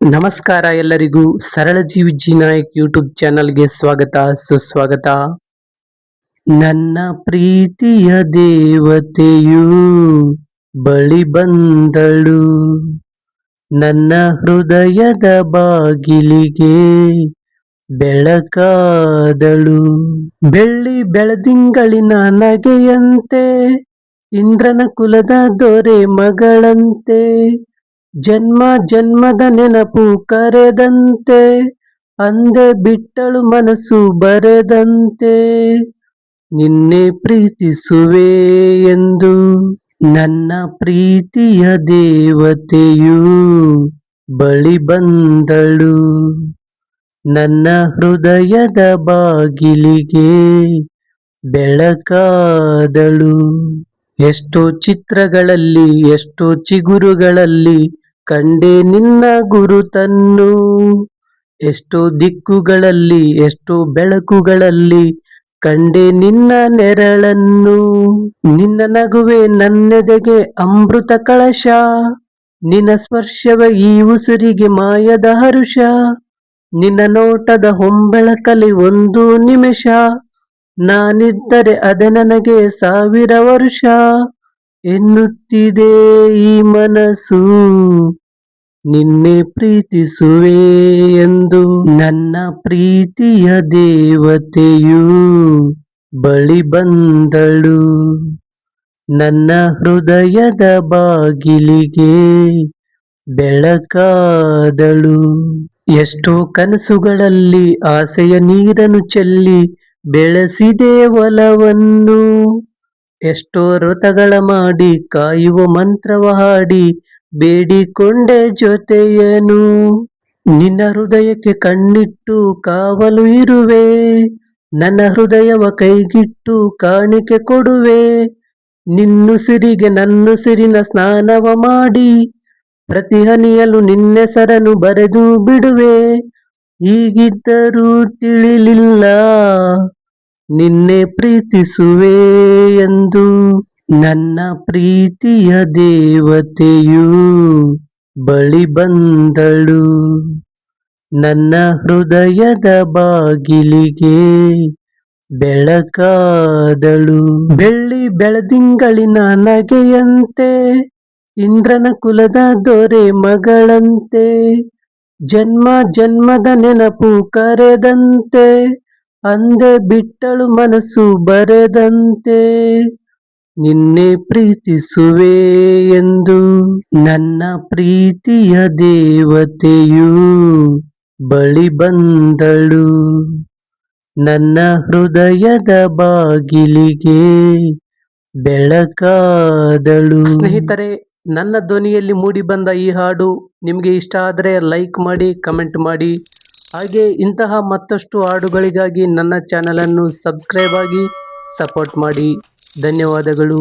ನಮಸ್ಕಾರ ಎಲ್ಲರಿಗೂ ಸರಳ ಜೀವಿ ಜಿ ನಾಯಕ್ ಯೂಟ್ಯೂಬ್ ಚಾನಲ್ಗೆ ಸ್ವಾಗತ ಸುಸ್ವಾಗತ. ನನ್ನ ಪ್ರೀತಿಯ ದೇವತೆಯು ಬಳಿ ಬಂದಳು, ನನ್ನ ಹೃದಯದ ಬಾಗಿಲಿಗೆ ಬೆಳಕಾದಳು. ಬೆಳ್ಳಿ ಬೆಳದಿಂಗಳಿನ ನಗೆಯಂತೆ, ಇಂದ್ರನ ಕುಲದ ದೊರೆ ಮಗಳಂತೆ, ಜನ್ಮ ಜನ್ಮದ ನೆನಪು ಕರೆದಂತೆ, ಅಂದೆ ಬಿಟ್ಟಳು ಮನಸ್ಸು ಬರೆದಂತೆ, ನಿನ್ನೆ ಪ್ರೀತಿಸುವೆ ಎಂದು. ನನ್ನ ಪ್ರೀತಿಯ ದೇವತೆಯು ಬಳಿ ಬಂದಳು, ನನ್ನ ಹೃದಯದ ಬಾಗಿಲಿಗೆ ಬೆಳಕಾದಳು. ಎಷ್ಟೋ ಚಿತ್ರಗಳಲ್ಲಿ, ಎಷ್ಟೋ ಚಿಗುರುಗಳಲ್ಲಿ ಕಂಡೆ ನಿನ್ನ ಗುರುತನ್ನು, ಎಷ್ಟೋ ದಿಕ್ಕುಗಳಲ್ಲಿ, ಎಷ್ಟೋ ಬೆಳಕುಗಳಲ್ಲಿ ಕಂಡೆ ನಿನ್ನ ನೆರಳನ್ನು. ನಿನ್ನ ನಗುವೆ ನನ್ನೆದೆಗೆ ಅಮೃತ ಕಳಶ, ನಿನ್ನ ಸ್ಪರ್ಶವೇ ಈ ಉಸಿರಿಗೆ ಮಾಯದ ಹರುಷ, ನಿನ್ನ ನೋಟದ ಹೊಂಬೆಳಕಲಿ ಒಂದು ನಿಮಿಷ, ನಾನಿದ್ದರೆ ಅದೆ ನನಗೆ 1000 ವರುಷ ಎನ್ನುತ್ತಿದೆ ಈ ಮನಸ್ಸು, ನಿನ್ನೆ ಪ್ರೀತಿಸುವೆ ಎಂದು. ನನ್ನ ಪ್ರೀತಿಯ ದೇವತೆಯು ಬಳಿ ಬಂದಳು, ನನ್ನ ಹೃದಯದ ಬಾಗಿಲಿಗೆ ಬೆಳಕಾದಳು. ಎಷ್ಟೋ ಕನಸುಗಳಲ್ಲಿ ಆಸೆಯ ನೀರನ್ನು ಚೆಲ್ಲಿ ಬೆಳೆಸಿದೆ ಒಲವನ್ನು, ಎಷ್ಟೋ ವ್ರತಗಳ ಮಾಡಿ ಕಾಯುವ ಮಂತ್ರವ ಹಾಡಿ ಬೇಡಿಕೊಂಡೆ ಜೊತೆಯನು. ನಿನ್ನ ಹೃದಯಕ್ಕೆ ಕಣ್ಣಿಟ್ಟು ಕಾವಲು ಇರುವೆ, ನನ್ನ ಹೃದಯವ ಕೈಗಿಟ್ಟು ಕಾಣಿಕೆ ಕೊಡುವೆ. ನಿನ್ನುಸಿರಿಗೆ ನನ್ನುಸಿರಿನ ಸ್ನಾನವ ಮಾಡಿ, ಪ್ರತಿ ಹನಿಯಲು ನಿನ್ನೆಸರನ್ನು ಬರೆದು ಬಿಡುವೆ. ಹೀಗಿದ್ದರೂ ತಿಳಿಲಿಲ್ಲ ನಿನ್ನೆ ಪ್ರೀತಿಸುವೆ ಎಂದು. ನನ್ನ ಪ್ರೀತಿಯ ದೇವತೆಯು ಬಳಿ ಬಂದಳು, ನನ್ನ ಹೃದಯದ ಬಾಗಿಲಿಗೆ ಬೆಳಕಾದಳು. ಬೆಳ್ಳಿ ಬೆಳದಿಂಗಳಿನ ನಗೆಯಂತೆ, ಇಂದ್ರನ ಕುಲದ ದೊರೆ ಮಗಳಂತೆ, ಜನ್ಮ ಜನ್ಮದ ನೆನಪು ಕರೆದಂತೆ, ಅಂದೆ ಬಿಟ್ಟಳು ಮನಸ್ಸು ಬರೆದಂತೆ, ನಿನ್ನೆ ಪ್ರೀತಿಸುವೆ ಎಂದು. ನನ್ನ ಪ್ರೀತಿಯ ದೇವತೆಯು ಬಳಿ ಬಂದಳು, ನನ್ನ ಹೃದಯದ ಬಾಗಿಲಿಗೆ ಬೆಳಕಾದಳು. ಸ್ನೇಹಿತರೆ, ನನ್ನ ಧ್ವನಿಯಲ್ಲಿ ಮೂಡಿಬಂದ ಈ ಹಾಡು ನಿಮಗೆ ಇಷ್ಟ ಆದರೆ ಲೈಕ್ ಮಾಡಿ, ಕಮೆಂಟ್ ಮಾಡಿ. ಹಾಗೆ ಇಂತಹ ಮತ್ತಷ್ಟು ಹಾಡುಗಳಿಗಾಗಿ ನನ್ನ ಚಾನಲನ್ನು ಸಬ್ಸ್ಕ್ರೈಬ್ ಆಗಿ ಸಪೋರ್ಟ್ ಮಾಡಿ. ಧನ್ಯವಾದಗಳು.